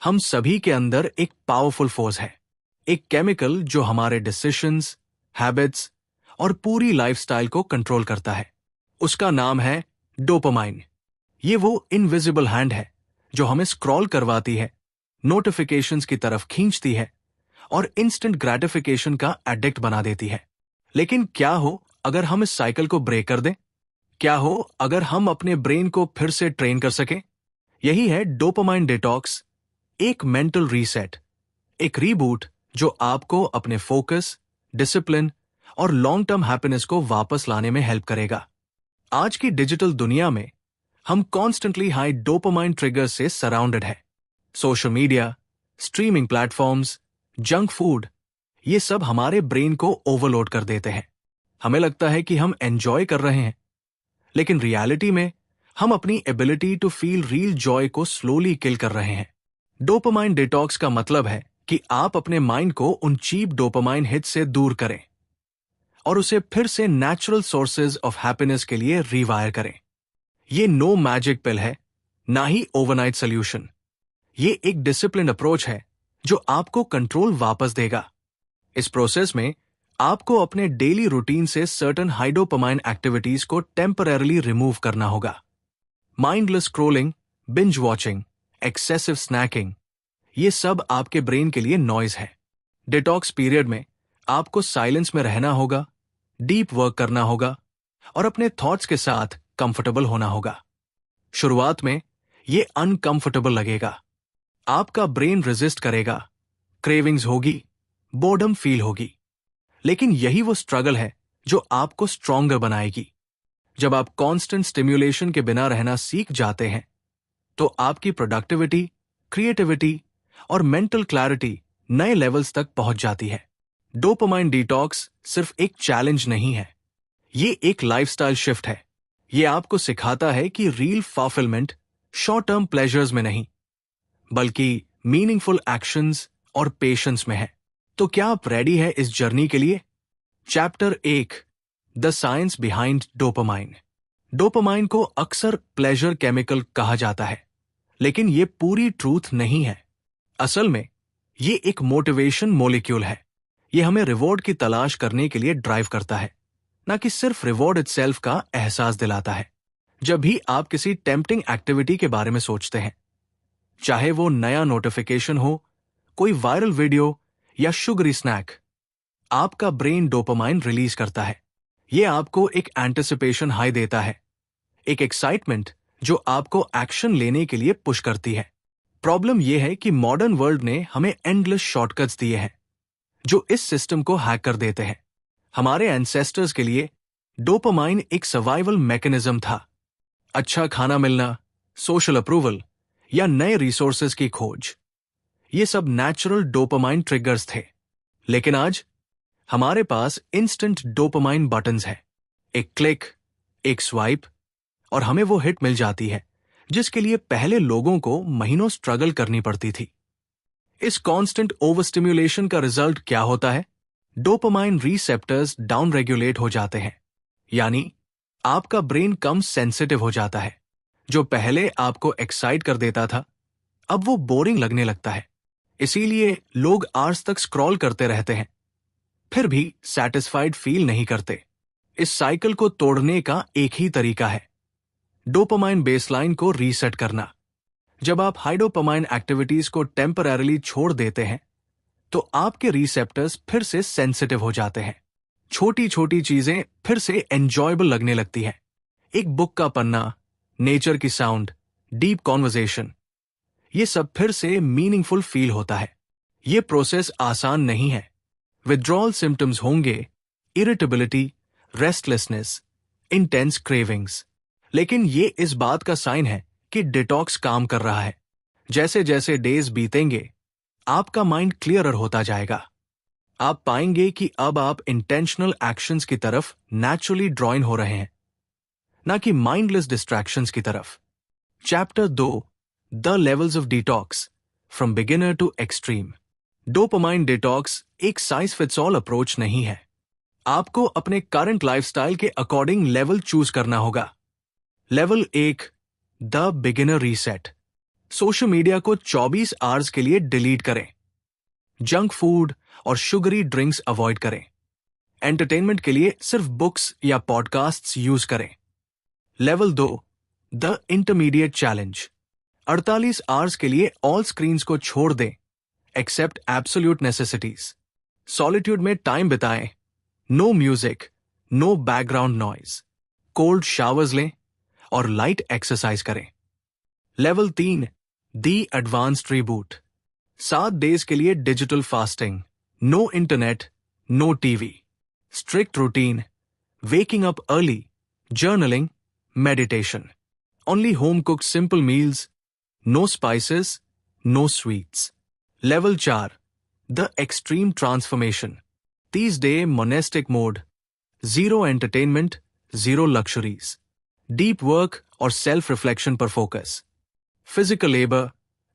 हम सभी के अंदर एक पावरफुल फोर्स है, एक केमिकल जो हमारे डिसीशंस, हैबिट्स और पूरी लाइफस्टाइल को कंट्रोल करता है। उसका नाम है डोपामाइन। ये वो इनविजिबल हैंड है जो हमें स्क्रॉल करवाती है, नोटिफिकेशंस की तरफ खींचती है और इंस्टेंट ग्रेटिफिकेशन का एडिक्ट बना देती है। लेकिन क्या हो अगर हम इस साइकिल को ब्रेक कर दें? क्या हो अगर हम अपने ब्रेन को फिर से ट्रेन कर सकें? यही है डोपामाइन डिटॉक्स, एक मेंटल रीसेट, एक रीबूट जो आपको अपने फोकस, डिसिप्लिन और लॉन्ग टर्म हैप्पीनेस को वापस लाने में हेल्प करेगा। आज की डिजिटल दुनिया में हम कॉन्स्टेंटली हाई डोपामाइन ट्रिगर्स से सराउंडेड है। Social media, streaming platforms, junk food, ये सब हमारे ब्रेन को ओवरलोड कर देते हैं। हमें लगता है कि हम एंजॉय कर रहे हैं, लेकिन रियलिटी में हम अपनी ability to feel real joy को स्लोली किल कर रहे हैं। डोपामाइन डिटॉक्स का मतलब है कि आप अपने माइंड को उन चीप डोपामाइन हिट से दूर करें और उसे फिर से नेचुरल सोर्सेज ऑफ हैप्पीनेस के लिए रीवायर करें। ये नो मैजिक पिल है, ना ही ओवरनाइट सोल्यूशन। ये एक डिसिप्लिन अप्रोच है जो आपको कंट्रोल वापस देगा। इस प्रोसेस में आपको अपने डेली रूटीन से सर्टेन हाई डोपामाइन एक्टिविटीज को टेम्पररीली रिमूव करना होगा। Mindless scrolling, binge watching, excessive snacking, ये सब आपके ब्रेन के लिए नॉइज है। डिटॉक्स पीरियड में आपको साइलेंस में रहना होगा, डीप वर्क करना होगा और अपने थॉट्स के साथ कंफर्टेबल होना होगा। शुरुआत में ये अनकंफर्टेबल लगेगा, आपका ब्रेन रेजिस्ट करेगा, क्रेविंग्स होगी, बोर्डम फील होगी, लेकिन यही वो स्ट्रगल है जो आपको स्ट्रॉन्गर बनाएगी। जब आप कांस्टेंट स्टिम्युलेशन के बिना रहना सीख जाते हैं तो आपकी प्रोडक्टिविटी, क्रिएटिविटी और मेंटल क्लैरिटी नए लेवल्स तक पहुंच जाती है। डोपामाइन डिटॉक्स सिर्फ एक चैलेंज नहीं है, ये एक लाइफस्टाइल शिफ्ट है। ये आपको सिखाता है कि real fulfilment short term pleasures में नहीं, बल्कि मीनिंगफुल एक्शंस और पेशेंस में है। तो क्या आप रेडी है इस जर्नी के लिए? Chapter 1, the science behind dopamine. Dopamine को अक्सर प्लेजर केमिकल कहा जाता है, लेकिन ये पूरी ट्रूथ नहीं है। असल में ये एक मोटिवेशन मॉलिक्यूल है। ये हमें रिवॉर्ड की तलाश करने के लिए ड्राइव करता है, ना कि सिर्फ रिवॉर्ड इटसेल्फ का एहसास दिलाता है। जब भी आप किसी टेम्पटिंग एक्टिविटी के बारे में सोचते हैं, चाहे वो नया नोटिफिकेशन हो, कोई वायरल वीडियो या शुगरी स्नैक, आपका ब्रेन डोपामाइन रिलीज करता है। ये आपको एक एंटिसिपेशन हाई देता है, एक एक्साइटमेंट जो आपको एक्शन लेने के लिए पुश करती है। प्रॉब्लम यह है कि मॉडर्न वर्ल्ड ने हमें एंडलेस शॉर्टकट्स दिए हैं जो इस सिस्टम को हैक कर देते हैं। हमारे एंसेस्टर्स के लिए डोपामाइन एक सर्वाइवल मैकेनिज्म था। अच्छा खाना मिलना, सोशल अप्रूवल या नए रिसोर्सेज की खोज, ये सब नेचुरल डोपामाइन ट्रिगर्स थे। लेकिन आज हमारे पास इंस्टेंट डोपामाइन बटन्स हैं। एक क्लिक, एक स्वाइप और हमें वो हिट मिल जाती है जिसके लिए पहले लोगों को महीनों स्ट्रगल करनी पड़ती थी। इस कांस्टेंट ओवरस्टिम्युलेशन का रिजल्ट क्या होता है? डोपामाइन रिसेप्टर्स डाउन रेगुलेट हो जाते हैं, यानी आपका ब्रेन कम सेंसिटिव हो जाता है। जो पहले आपको एक्साइट कर देता था, अब वो बोरिंग लगने लगता है। इसीलिए लोग आवर्स तक स्क्रॉल करते रहते हैं, फिर भी सैटिस्फाइड फील नहीं करते। इस साइकिल को तोड़ने का एक ही तरीका है, डोपामाइन बेसलाइन को रीसेट करना। जब आप हाई डोपामाइन एक्टिविटीज को टेम्पररीली छोड़ देते हैं तो आपके रिसेप्टर्स फिर से सेंसिटिव हो जाते हैं। छोटी छोटी चीजें फिर से एंजॉयबल लगने लगती हैं। एक बुक का पन्ना, नेचर की साउंड, डीप कॉन्वर्सेशन, ये सब फिर से मीनिंगफुल फील होता है। ये प्रोसेस आसान नहीं है। विथड्रॉल सिम्टम्स होंगे, इरिटेबिलिटी, रेस्टलेसनेस, इंटेंस क्रेविंग्स, लेकिन ये इस बात का साइन है कि डिटॉक्स काम कर रहा है। जैसे जैसे डेज बीतेंगे आपका माइंड क्लियरर होता जाएगा। आप पाएंगे कि अब आप इंटेंशनल एक्शंस की तरफ नेचुरली ड्रॉइन हो रहे हैं, ना कि माइंडलेस डिस्ट्रैक्शंस की तरफ। Chapter 2, the levels of detox, from beginner to extreme. Dopamine detox एक साइज फिट्स ऑल अप्रोच नहीं है। आपको अपने करंट लाइफस्टाइल के अकॉर्डिंग लेवल चूज करना होगा। Level 1, the beginner reset. Social media को 24 आवर्स के लिए डिलीट करें। जंक फूड और शुगरी ड्रिंक्स अवॉइड करें। एंटरटेनमेंट के लिए सिर्फ बुक्स या पॉडकास्ट्स यूज करें। Level 2, the intermediate challenge. 48 hours के लिए ऑल स्क्रीन्स को छोड़ दें, एक्सेप्ट एब्सोल्यूट नेसेसिटीज। सॉलिट्यूड में टाइम बिताएं। No music, no background noise. Cold showers लें और लाइट एक्सरसाइज करें। Level 3, the advanced reboot. 7 days के लिए digital fasting, no internet, no TV. Strict routine, waking up early, journaling, meditation. Only home cooked simple meals, no spices, no sweets. Level 4, the extreme transformation. 30 day monastic mode, zero entertainment, zero luxuries. Deep work और self reflection पर focus. Physical labour,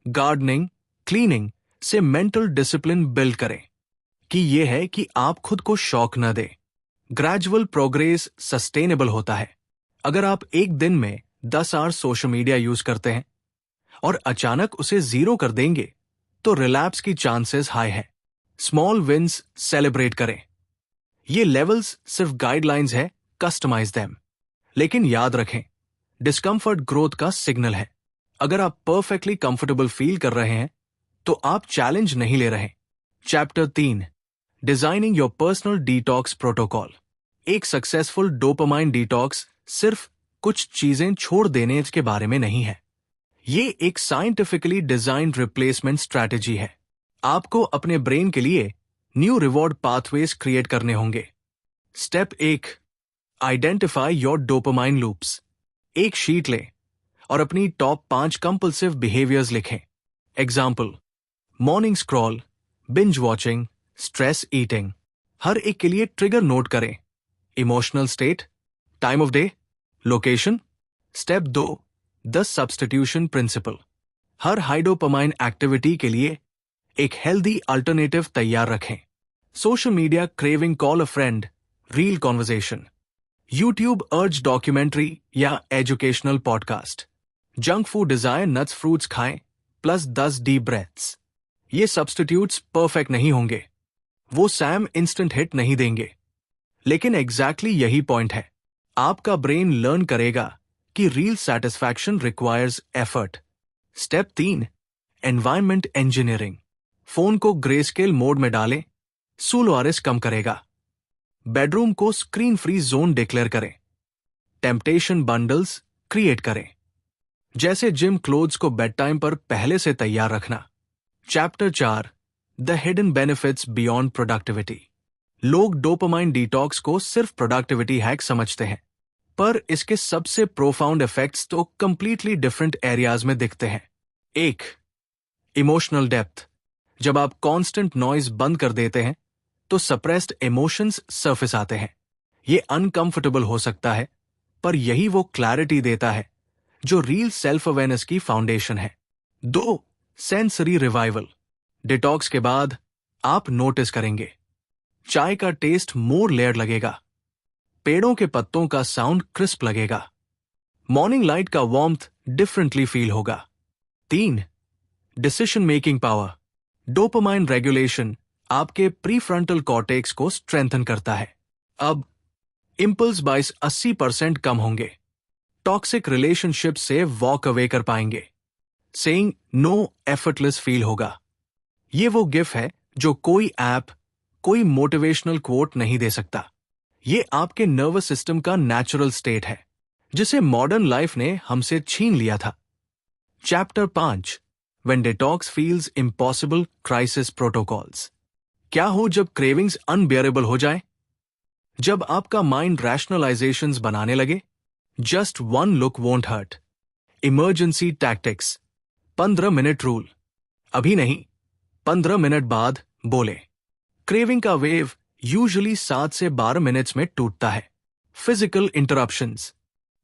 gardening, cleaning से mental discipline build करें कि यह है कि आप खुद को शौक न दें। ग्रेजुअल प्रोग्रेस सस्टेनेबल होता है। अगर आप एक दिन में 10 आवर सोशल मीडिया यूज करते हैं और अचानक उसे जीरो कर देंगे तो रिलैप्स की चांसेस हाई है। स्मॉल विंस सेलिब्रेट करें। ये लेवल्स सिर्फ गाइडलाइंस है, कस्टमाइज देम। लेकिन याद रखें, डिस्कंफर्ट ग्रोथ का सिग्नल है। अगर आप परफेक्टली कंफर्टेबल फील कर रहे हैं तो आप चैलेंज नहीं ले रहे। Chapter 3, designing your personal detox protocol. एक सक्सेसफुल डोपामाइन डिटॉक्स सिर्फ कुछ चीजें छोड़ देने के बारे में नहीं है। ये एक साइंटिफिकली डिजाइन्ड रिप्लेसमेंट स्ट्रैटेजी है। आपको अपने ब्रेन के लिए न्यू रिवॉर्ड पाथवेज क्रिएट करने होंगे। Step 1, identify your dopamine loops. एक शीट लें और अपनी टॉप 5 कंपल्सिव बिहेवियर्स लिखें। Example, morning scroll, binge watching, stress eating. हर एक के लिए ट्रिगर नोट करें। Emotional state, time of day, location. Step 2, the substitution principle. हर हाइडोपामाइन एक्टिविटी के लिए एक हेल्दी अल्टरनेटिव तैयार रखें। Social media craving call a friend, real conversation. YouTube urge documentary या educational podcast. Junk food Dzire nuts fruits खाएं plus 10 deep breaths. ये substitutes perfect नहीं होंगे, वो सैम इंस्टेंट हिट नहीं देंगे, लेकिन एग्जैक्टली यही पॉइंट है। आपका ब्रेन लर्न करेगा कि real satisfaction requires effort. Step 3, environment engineering. Phone को ग्रे स्केल मोड में डालें, सोलारिस कम करेगा। बेडरूम को स्क्रीन फ्री जोन डिक्लेयर करें। टेम्पटेशन बंडल्स क्रिएट करें, जैसे जिम क्लोथ्स को बेड टाइम पर पहले से तैयार रखना। Chapter 4, the hidden benefits beyond productivity. लोग डोपामाइन डिटॉक्स को सिर्फ प्रोडक्टिविटी हैक समझते हैं, पर इसके सबसे प्रोफाउंड इफेक्ट्स तो कंप्लीटली डिफरेंट एरियाज में दिखते हैं। 1, इमोशनल डेप्थ। जब आप कांस्टेंट नॉइज बंद कर देते हैं तो सप्रेस्ड इमोशंस सरफेस आते हैं। ये अनकंफर्टेबल हो सकता है, पर यही वो क्लैरिटी देता है जो रियल सेल्फ अवेयरनेस की फाउंडेशन है। 2, सेंसरी रिवाइवल। डिटॉक्स के बाद आप नोटिस करेंगे चाय का टेस्ट मोर लेयर्ड लगेगा, पेड़ों के पत्तों का साउंड क्रिस्प लगेगा, मॉर्निंग लाइट का वार्मथ डिफरेंटली फील होगा। 3, decision making power. Dopamine regulation आपके प्रीफ्रंटल कॉर्टेक्स को स्ट्रेंथन करता है। अब इंपल्स बाइस 80% कम होंगे। टॉक्सिक रिलेशनशिप से वॉक अवे कर पाएंगे। सेइंग नो एफर्टलेस फील होगा। ये वो गिफ्ट है जो कोई ऐप, कोई मोटिवेशनल कोट नहीं दे सकता। ये आपके नर्वस सिस्टम का नेचुरल स्टेट है, जिसे मॉडर्न लाइफ ने हमसे छीन लिया था। Chapter 5, when detox feels impossible, crisis protocols. क्या हो जब क्रेविंग्स अनबियरेबल हो जाए? जब आपका माइंड रैशनलाइजेशंस बनाने लगे? Just one look won't hurt. Emergency tactics. 15 minute rule. अभी नहीं, 15 मिनट बाद बोले। क्रेविंग का वेव यूजुअली 7 से 12 मिनट्स में टूटता है। Physical interruptions.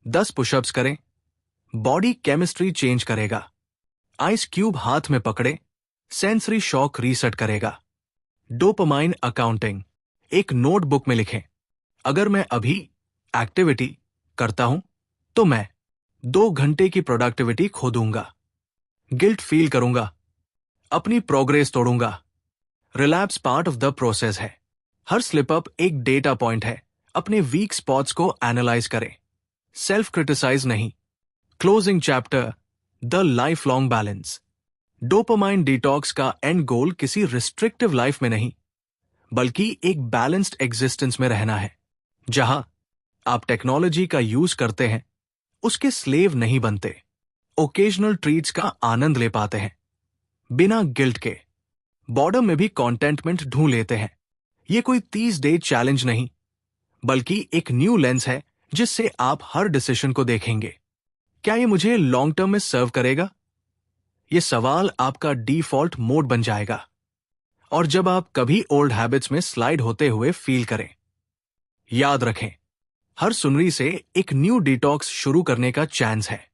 10 पुशअप्स करें, बॉडी केमिस्ट्री चेंज करेगा। आइस क्यूब हाथ में पकड़े, सेंसरी शॉक रीसेट करेगा। Dopamine accounting. एक नोटबुक में लिखें, अगर मैं अभी एक्टिविटी करता हूं तो मैं 2 घंटे की प्रोडक्टिविटी खो दूंगा। गिल्ट फील करूंगा, अपनी प्रोग्रेस तोड़ूंगा। Relapse part of the process है। हर स्लिप अप एक डेटा पॉइंट है। अपने वीक स्पॉट्स को एनालाइज करें, सेल्फ क्रिटिसाइज नहीं। Closing chapter, the life long balance. Dopamine detox का एंड गोल किसी रिस्ट्रिक्टिव लाइफ में नहीं, बल्कि एक बैलेंस्ड एग्जिस्टेंस में रहना है, जहां आप टेक्नोलॉजी का यूज करते हैं, उसके स्लेव नहीं बनते, ओकेजनल ट्रीट्स का आनंद ले पाते हैं बिना गिल्ट के, बॉर्डम में भी कॉन्टेंटमेंट ढूंढ लेते हैं। ये कोई 30 डे चैलेंज नहीं, बल्कि एक न्यू लेंस है जिससे आप हर डिसीजन को देखेंगे। क्या ये मुझे लॉन्ग टर्म में सर्व करेगा? ये सवाल आपका डिफॉल्ट मोड बन जाएगा। और जब आप कभी ओल्ड हैबिट्स में स्लाइड होते हुए फील करें, याद रखें, हर सुनरी से एक न्यू डिटॉक्स शुरू करने का चांस है।